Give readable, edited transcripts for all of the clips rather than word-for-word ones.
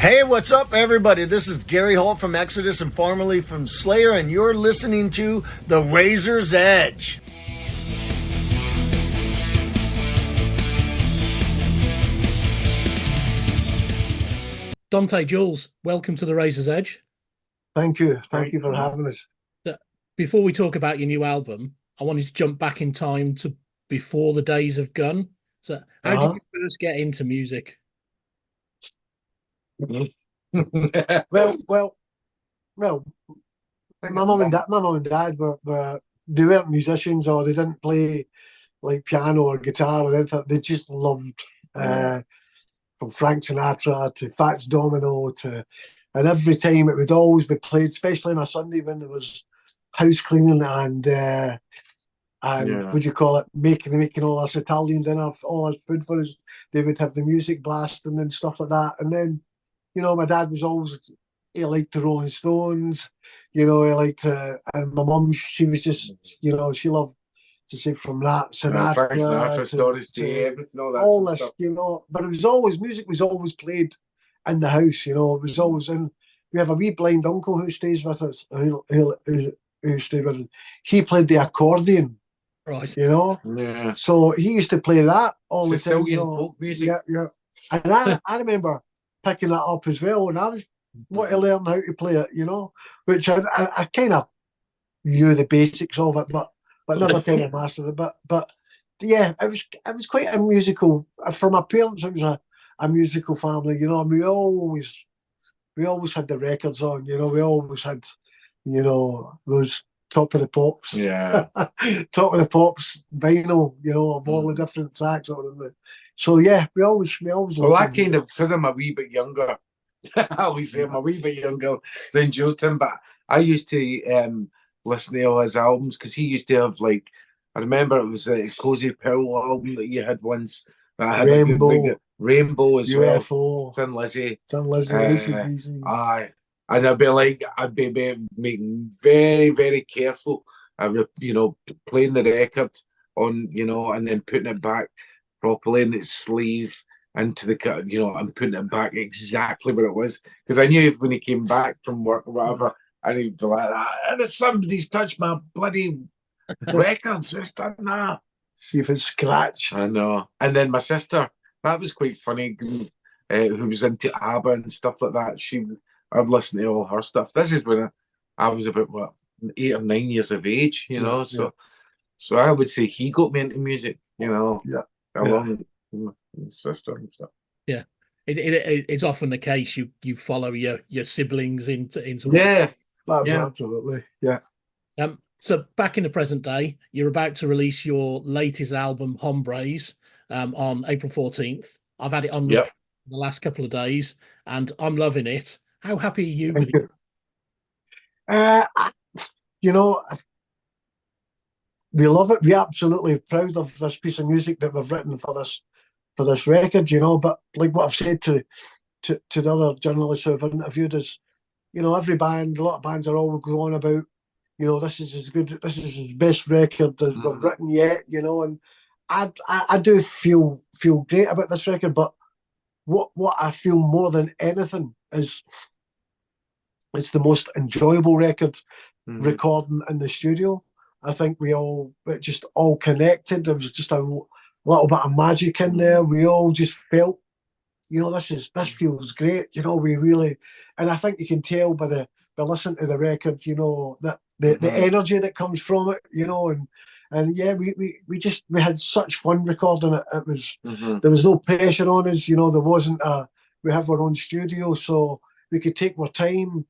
Hey, what's up, everybody? This is Gary Holt from Exodus and formerly from Slayer, and you're listening to The Razor's Edge. Dante and Jools, welcome to the Razor's Edge. Thank you. Thank you for having us. Before we talk about your new album, I wanted to jump back in time to before the days of Gun. So, how did you first get into music? Well. My mum and dad were they weren't musicians, or they didn't play like piano or guitar or anything. They just loved from Frank Sinatra to Fats Domino and every time it would always be played, especially on a Sunday when there was house cleaning and what do you call it, making all this Italian dinner, all this food for us. They would have the music blasting and stuff like that. And then, my dad was always, he liked the Rolling Stones, he liked, and my mum, she was just, she loved to sing from that Sinatra, Frank Sinatra, Doris Day, everything, all that this, stuff. But it was always, music was always played in the house, it was always in. We have a wee blind uncle who stays with us, who stayed with us. He played the accordion. Right. Yeah. So he used to play that all the time. Sicilian folk music. Yeah. And I remember picking that up as well, and I was wanting to learn how to play it, which I kind of knew the basics of it, but never kind of mastered it. But yeah, it was quite a musical. For my parents, it was a musical family. We always had the records on. We always had, those Top of the Pops. Yeah. Top of the Pops vinyl, of all the different tracks on it. So yeah, we always. Well, I kind of, because I'm a wee bit younger. I always say I'm a wee bit younger than Justin, but I used to listen to all his albums because he used to have I remember it was a Cozy Powell album that you had once. That had Rainbow, Rainbow as UFO, well. Thin Lizzy, AC/DC. Aye. And I'd be making very, very careful, playing the record on, and then putting it back properly in its sleeve into the cut, and putting it back exactly where it was. Because I knew if when he came back from work or whatever, and he'd be like, and if somebody's touched my bloody records, it's done that. See if it's scratched. I know. And then my sister, that was quite funny, who was into ABBA and stuff like that. I'd listen to all her stuff. This is when I was about 8 or 9 years of age, So I would say he got me into music, along with my sister and stuff. Yeah, it's often the case. You follow your siblings into Absolutely, yeah. So back in the present day, you're about to release your latest album, Hombres, on April 14th. I've had it on the last couple of days, and I'm loving it. How happy are you with it? We love it. We're absolutely proud of this piece of music that we've written for this record, But like what I've said to the other journalists who have interviewed us, every band, a lot of bands are always going about, this is his best record that we've written yet, and I do feel great about this record, but what I feel more than anything is it's the most enjoyable record recording in the studio. I think it just all connected. There was just a little bit of magic in there. We all just felt, this feels great. We really, and I think you can tell by listening to the record, that the energy that comes from it, and yeah, we had such fun recording it. It was there was no pressure on us, there wasn't we have our own studio, so we could take our time,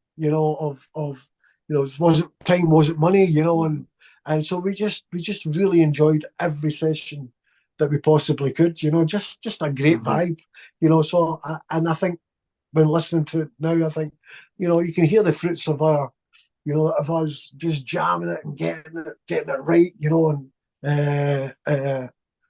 wasn't money, and so we just really enjoyed every session that we possibly could, just a great vibe, so I think when listening to it now, I think, you can hear the fruits of our, of us just jamming it and getting it right, and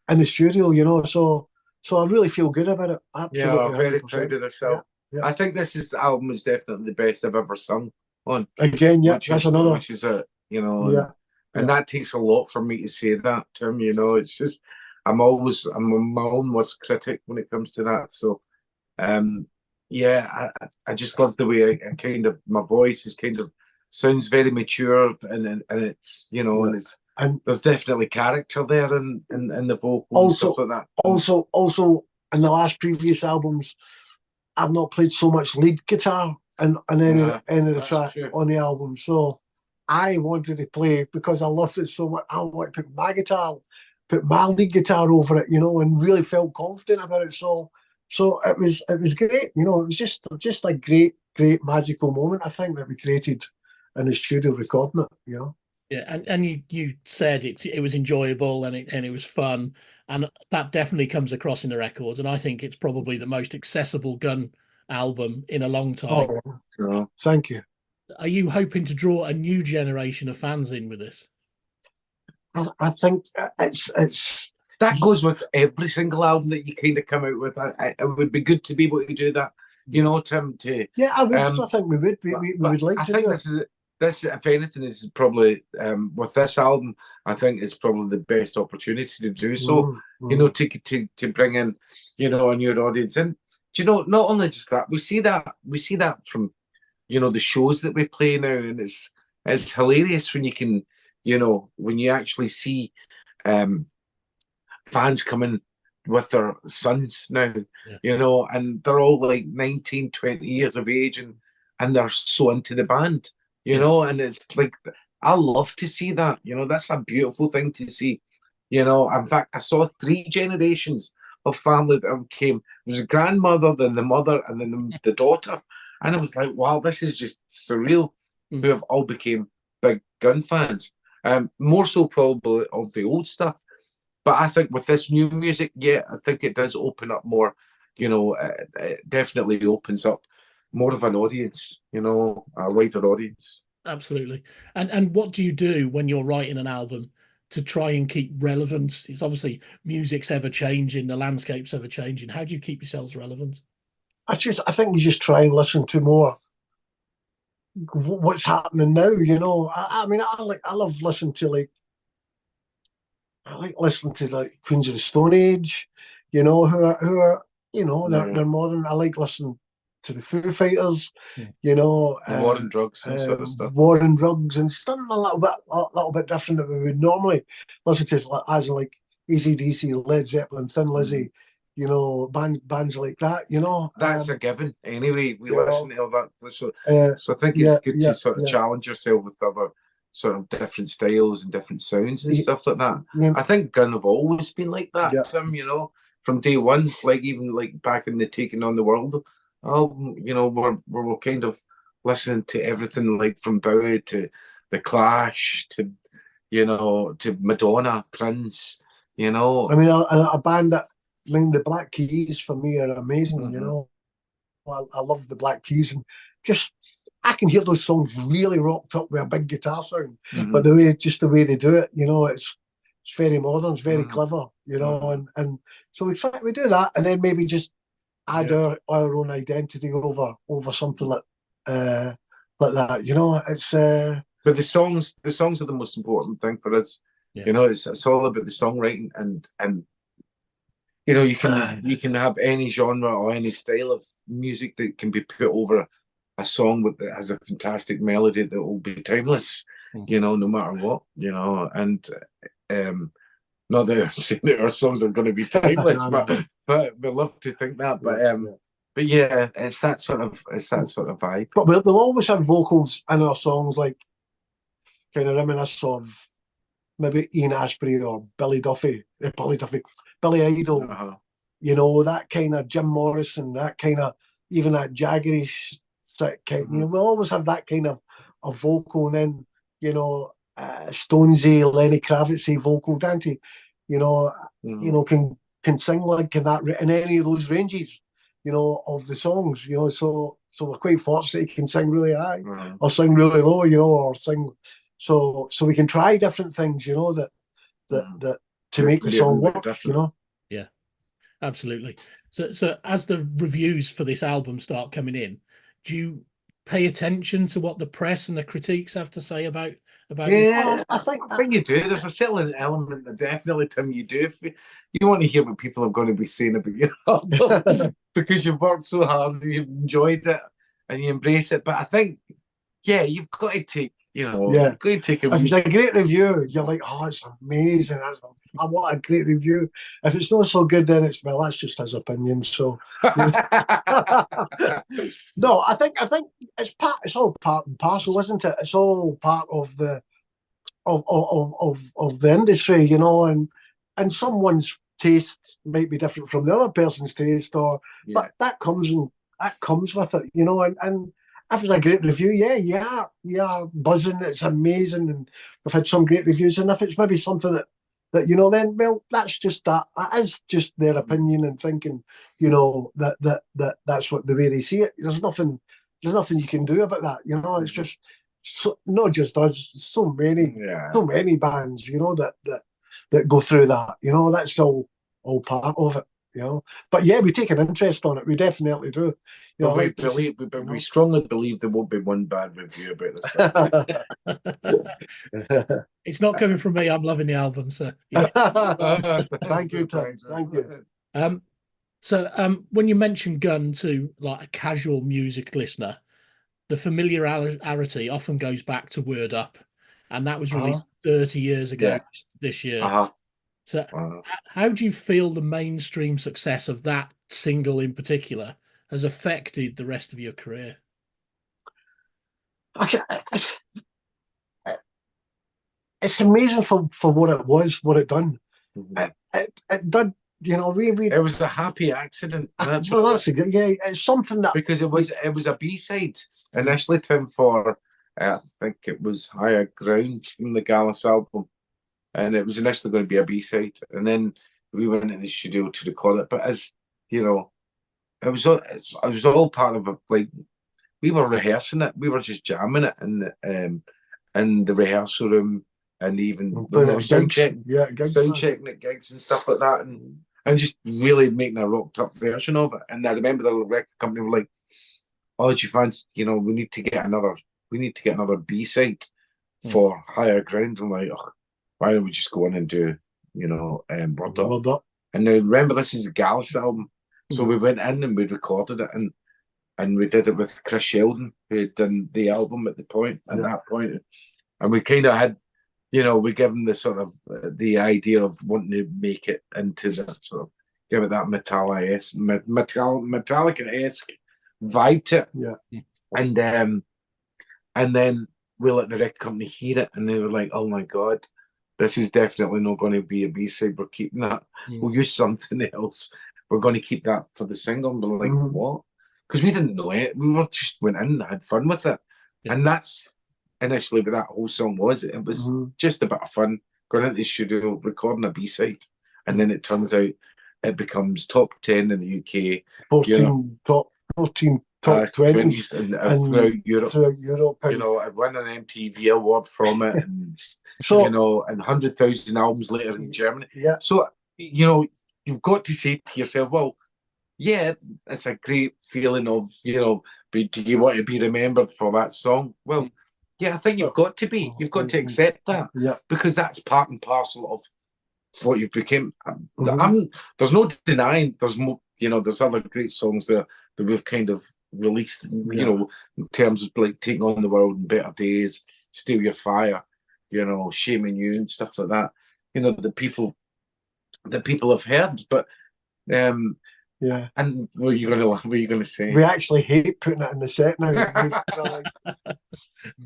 in the studio, so I really feel good about it. Absolutely, yeah, I'm very proud of myself. Yeah. I think this album is definitely the best I've ever sung on. Again, yeah, that's another. Which is and that takes a lot for me to say that, Tim. It's just I'm my own worst critic when it comes to that. So, yeah, I just love the way I kind of my voice is kind of sounds very mature, and it's and it's And there's definitely character there in the vocal and stuff also, like that. also in the last previous albums, I've not played so much lead guitar in any of the That's track true. on the album. So I wanted to play because I loved it so much. I wanted to put my lead guitar over it, and really felt confident about it. So it was great. It was just a great magical moment, I think, that we created in the studio recording it. Yeah, and you said it was enjoyable and it was fun, and that definitely comes across in the records. And I think it's probably the most accessible Gun album in a long time. Oh, thank you. Are you hoping to draw a new generation of fans in with this? I think it's That goes with every single album that you kind of come out with. It would be good to be able to do that, Tim. Yeah, I would. I think we would. We would like I to think do this, if anything, is probably with this album. I think it's probably the best opportunity to do so. To bring in, a new audience, and not only just that, we see that from the shows that we play now, and it's hilarious when you can, when you actually see fans coming with their sons now, and they're all like 19, 20 years of age, and they're so into the band, and it's like, I love to see that, that's a beautiful thing to see, in fact, I saw 3 generations of family that came. There was a grandmother, then the mother, and then the daughter, and I was like, wow, this is just surreal, who have all became big Gun fans, more so probably of the old stuff. But I think with this new music, yeah, I think it does open up more. It definitely opens up more of an audience. A wider audience. Absolutely. And what do you do when you're writing an album to try and keep relevant? It's obviously music's ever changing, the landscape's ever changing. How do you keep yourselves relevant? I think we just try and listen to more what's happening now. I mean, I love listening to Queens of the Stone Age, who are they're modern. I like listening to the Foo Fighters, War and drugs and sort of stuff. War and drugs and something a little bit different that we would normally listen to, as in like AC/DC, Led Zeppelin, Thin Lizzy, bands like that. That's a given. Anyway, we listen to all that. So I think it's good to sort of challenge yourself with other sort of different styles and different sounds and stuff like that. I think Gun have always been like that, Tim, from day one, like even like back in the Taking on the World album, we're kind of listening to everything, like from Bowie to The Clash to to Madonna, Prince, I mean, a band that, the Black Keys for me are amazing, I love the Black Keys, and just I can hear those songs really rocked up with a big guitar sound, but the way they do it, it's very modern, it's very clever, and so we do that, and then maybe just add our own identity over something like that. It's but the songs are the most important thing for us. It's all about the songwriting, and you can have any genre or any style of music that can be put over a song that has a fantastic melody that will be timeless, no matter what, and not that I'm saying that our songs are going to be timeless, but we love to think that. But yeah, it's that sort of vibe. But we'll always have vocals in our songs, like kind of reminisce of maybe Ian Astbury or Billy Idol, that kind of Jim Morrison, that kind of, even that jaggerish kind. We'll always have that kind of a vocal, and then Stonesy, Lenny Kravitz's vocal, Dante, can sing like in any of those ranges, of the songs, so we're quite fortunate he can sing really high or sing really low, or sing, so we can try different things, that to make the song work, Yeah, absolutely. So as the reviews for this album start coming in, do pay attention to what the press and the critiques have to say about Yeah, I think you do. There's a certain element that definitely, Tim, you do. If you want to hear what people are going to be saying about your album because you've worked so hard, you've enjoyed it, and you embrace it. But I think, yeah, you've got to take, Yeah. you've got to take a If it's wee. a great review, you're like, oh, it's amazing. I want a great review. If it's not so good, then it's, well, that's just his opinion. So no, I think it's all part and parcel, isn't it? It's all part of the of the industry, you know, and someone's taste might be different from the other person's taste, or but that comes with it, you know, and if it's a great review, yeah, you are buzzing, it's amazing, and we've had some great reviews, and if it's maybe something that you know, then well, that's just that is just their opinion and thinking, you know, that's what the way they see it. There's nothing you can do about that, you know. It's just not just us, so many bands, you know, that go through that, you know. That's all part of it, you know. But yeah, we take an interest on it, we definitely do, you know. We strongly believe there won't be one bad review about this. It's not coming from me. I'm loving the album, so yeah. Thank you, Tim. Thank you. So when you mention Gun to like a casual music listener, the familiarity often goes back to Word Up, and that was released 30 years ago this year. So how do you feel the mainstream success of that single in particular has affected the rest of your career? It's amazing for what it was, what it done. It did, you know. It was a happy accident. That's it's something that, because it was a B-side initially, Tim, for I think it was Higher Ground from the Gallus album, and it was initially going to be a B-side, and then we went in the studio to record it. But as you know, it was all part of like we were rehearsing it, we were just jamming it in the rehearsal room, and even sound checking at gigs and stuff like that, and just really making a rocked up version of it. And I remember the record company were like, "Oh, do you fancy? You know, we need to get another B-side for Higher Ground." I'm like, "Oh, why don't we just go in and do, you know, Word Up?" And now remember, this is a Gallus album, so we went in and we recorded it, and we did it with Chris Sheldon, who had done the album at that point, and we kind of had, you know, we give him the sort of the idea of wanting to make it into that sort of, give it that Metallica-esque vibe to it. Yeah. And then we let the record company hear it, and they were like, "Oh my God, this is definitely not going to be a B-side. We're keeping that. We'll use something else. We're going to keep that for the single." And we're like, "What?" Because we didn't know it. We just went in and had fun with it. And that's initially what that whole song was. It was just a bit of fun, going into the studio, recording a B-side. And then it turns out it becomes top 10 in the UK. 14 top 20s and throughout Europe. And, you know, I won an MTV award from it. And, you know, and 100,000 albums later in Germany. Yeah. So, you know, you've got to say to yourself, well, yeah, it's a great feeling of, you know, do you want to be remembered for that song? Well, yeah, I think you've got to be. You've got to accept that. Yeah. Because that's part and parcel of what you've become. There's no denying there's more, you know, there's other great songs there that we've kind of released, you know, in terms of like Taking on the World and Better Days, Steal Your Fire, you know, Shaming You and stuff like that. You know, that people have heard. But yeah. And what are you gonna say? We actually hate putting it in the set now. Like,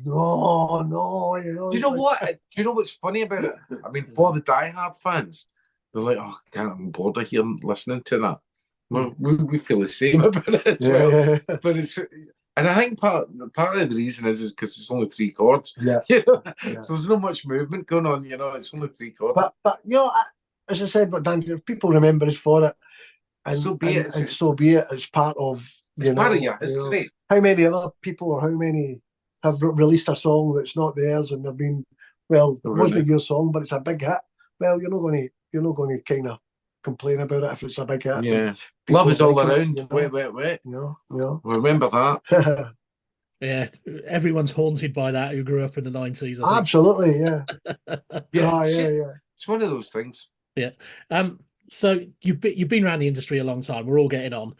no, you know. Do you know what? Do you know what's funny about it? I mean, for the diehard fans, they're like, "Oh, God, I'm bored of hearing listening to that." Well, we feel the same about it as well. But it's, and I think part of the reason is because it's only 3 chords. Yeah. You know? So there's not much movement going on. You know, it's only 3 chords. But you know, as I said, but Dan, if people remember us for it. And so be it. And so be it. It's part of part of your history. You know, how many other people or how many have released a song that's not theirs and they've been, well, it wasn't your song, but it's a big hit. Well, you're not going to kind of complain about it if it's a big hit. Yeah, love is all around. You know? Wait. Yeah. Remember that. Yeah, everyone's haunted by that who grew up in the 90s, I think. Absolutely, yeah. Yeah, Ah, it's yeah, just, yeah. it's one of those things. Yeah. So you've been around the industry a long time. We're all getting on.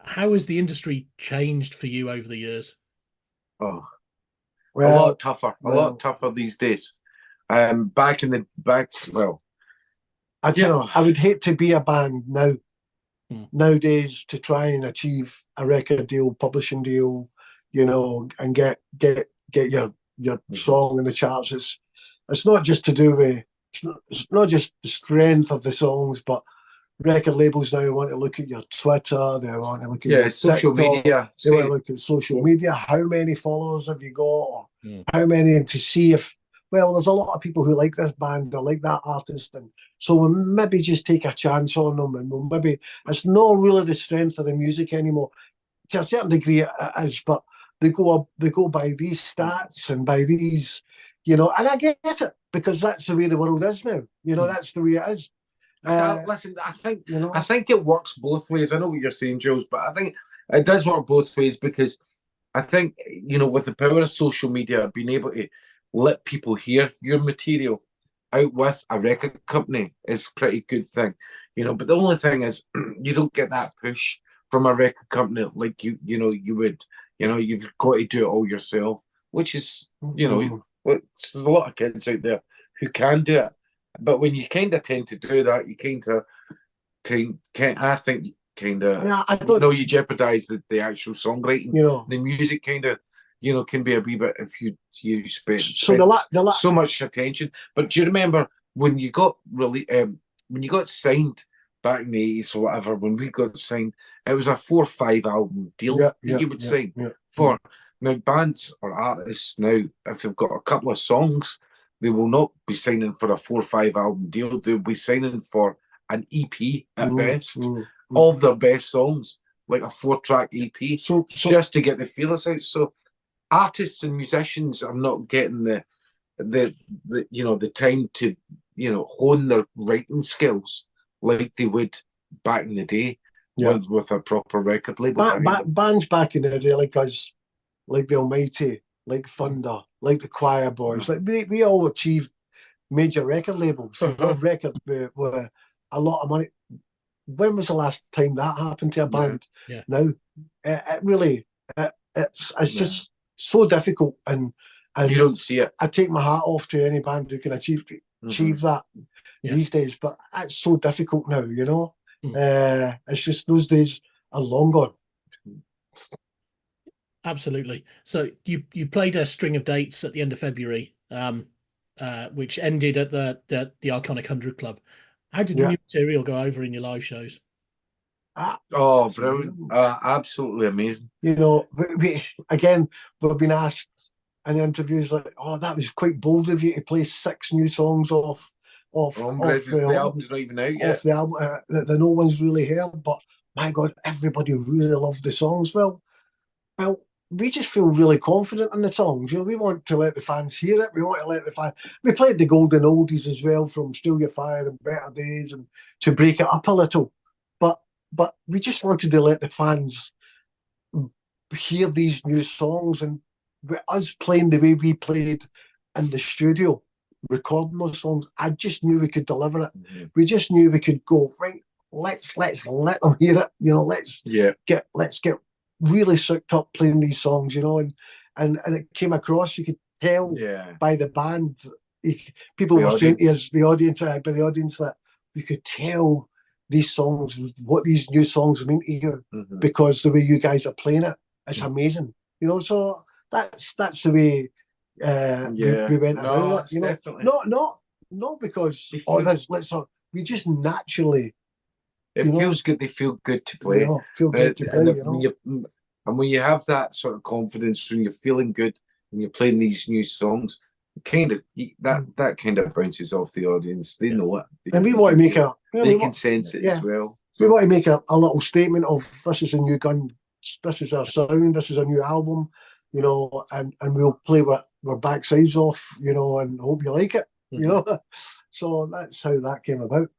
How has the industry changed for you over the years? Oh, a Well, lot tougher these days. Back in the back, well, you know, I would hate to be a band now Hmm. nowadays to try and achieve a record deal, publishing deal, and get your song in the charts. It's not just to do with it's not just the strength of the songs, but record labels now want to look at your Twitter, they want to look at your social TikTok, media. they want to look at social media. How many followers have you got? Or Hmm. how many? And to see if, well, there's a lot of people who like this band or like that artist. And so we'll maybe just take a chance on them. And we'll maybe, it's not really the strength of the music anymore. To a certain degree it is, but they go by these stats and by these, and I get it because that's the way the world is now. That's the way it is. Listen, You know, I think it works both ways. I know what you're saying, Jules, but I think it does work both ways because I think, with the power of social media, being able to let people hear your material out with a record company is a pretty good thing, But the only thing is, you don't get that push from a record company like you would. You've got to do it all yourself, which is, there's a lot of kids out there who can do it. But when you kind of tend to do that, you I think you jeopardize the actual songwriting. The music kind of, can be a wee bit if you spend so much attention. But do you remember when you got when you got signed back in the 80s or whatever? When we got signed, it was a 4 or 5 album deal that you would sign for. Now, bands or artists now, if they've got a couple of songs, they will not be signing for a 4 or 5 album deal. They'll be signing for an EP at best of their best songs, like a 4-track EP, so just to get the feelers out. So artists and musicians are not getting the time to hone their writing skills like they would back in the day with a proper record label. Bands back in the day, like us, like the Almighty, like Thunder, like the Choir Boys, like we all achieved major record labels, record with a lot of money. When was the last time that happened to a band? Yeah. Now, it really, it's just so difficult, and you don't see it. I take my hat off to any band who can achieve that these days, but it's so difficult now. It's just those days are long gone. Absolutely. So you played a string of dates at the end of February, which ended at the iconic 100 Club. How did the new material go over in your live shows? Brilliant! Absolutely amazing. We've been asked in interviews like, "Oh, that was quite bold of you to play 6 new songs off Hombres, the album's not even out yet. Off the album that no one's really heard, but my God, everybody really loved the songs. Well, we just feel really confident in the songs. We want to let the fans hear it. We want to let the fans. We played the golden oldies as well, from Still Your Fire and Better Days, and to break it up a little. But we just wanted to let the fans hear these new songs, and us playing the way we played in the studio, recording those songs. I just knew we could deliver it. We just knew we could go right. Let's let them hear it. Let's get really sucked up playing these songs, and it came across. You could tell by the band, people were saying to us, the audience, that you could tell these songs, what these new songs mean to you, because the way you guys are playing it, it's amazing. So that's the way we went about it. Definitely. Not because we just naturally. It feels good. They feel good to play. Feel good to play. And when you have that sort of confidence, when you're feeling good, when you're playing these new songs, that kind of bounces off the audience. They know it. And we want to make they can sense it as well. We want to make a little statement of, this is a new gun, this is our sound, this is a new album, and we'll play our backsides off, and hope you like it, So that's how that came about,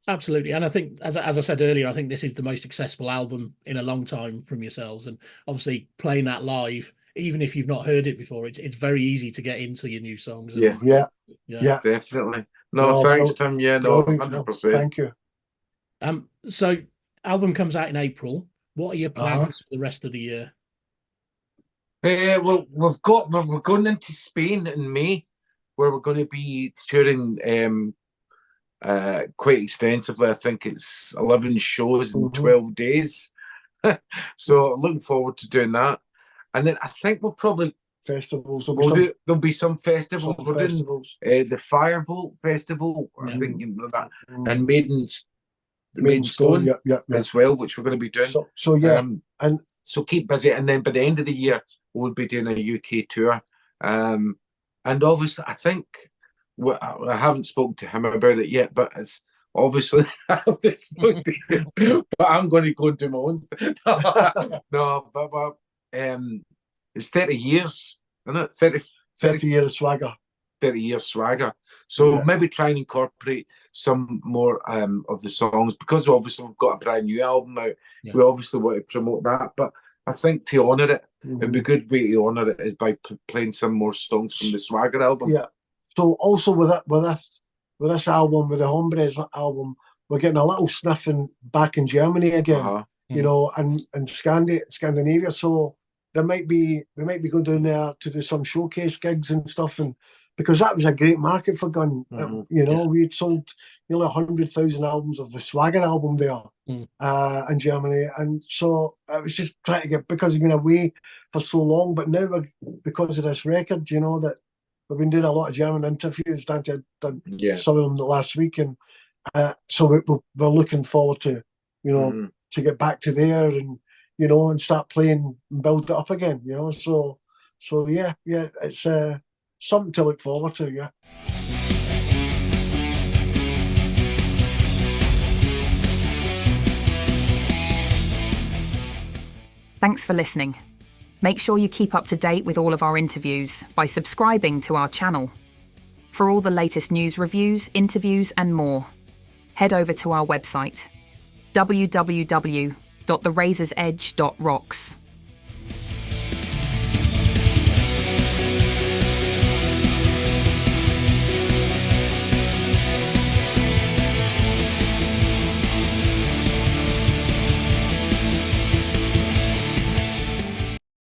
Absolutely. And I think, as I said earlier, I think this is the most accessible album in a long time from yourselves. And obviously playing that live even if you've not heard it before, it's very easy to get into your new songs. Yes. Yeah. Definitely. No, thanks, Tim. Yeah, no, brilliant. 100%. Thank you. So album comes out in April. What are your plans for the rest of the year? Well, we're going into Spain in May, where we're going to be touring quite extensively. I think it's 11 shows in 12 days. So looking forward to doing that. And then I think we'll probably festivals. There'll be some festivals. We're doing the Firebolt Festival, I think, that, and Maidstone as well, which we're going to be doing. So yeah, and so keep busy. And then by the end of the year, we'll be doing a UK tour. And obviously, I think I haven't spoken to him about it yet, but it's obviously I haven't spoken to him, but I'm going to go and do my own. No, but it's 30 years, isn't it? 30 years swagger. 30 years swagger. So maybe try and incorporate some more of the songs, because obviously we've got a brand new album out. We obviously want to promote that, but I think to honour it, it'd be a good way to honour it is by playing some more songs from the Swagger album. Yeah. So also with this album, with the Hombres album, we're getting a little sniffing back in Germany again, you know, and Scandinavia. So we might be going down there to do some showcase gigs and stuff, and because that was a great market for Gun. You know, we had sold nearly 100,000 albums of the Swagger album there in Germany, and so I was just trying to get, because we've been away for so long, but now because of this record, you know, that we've been doing a lot of German interviews. Dante did some of them last week, and so we're looking forward to, you know, to get back to there and, you know, and start playing and build it up again, you know. So yeah, it's something to look forward to, yeah. Thanks for listening. Make sure you keep up to date with all of our interviews by subscribing to our channel. For all the latest news, reviews, interviews and more, head over to our website, www.therazorsedge.rocks.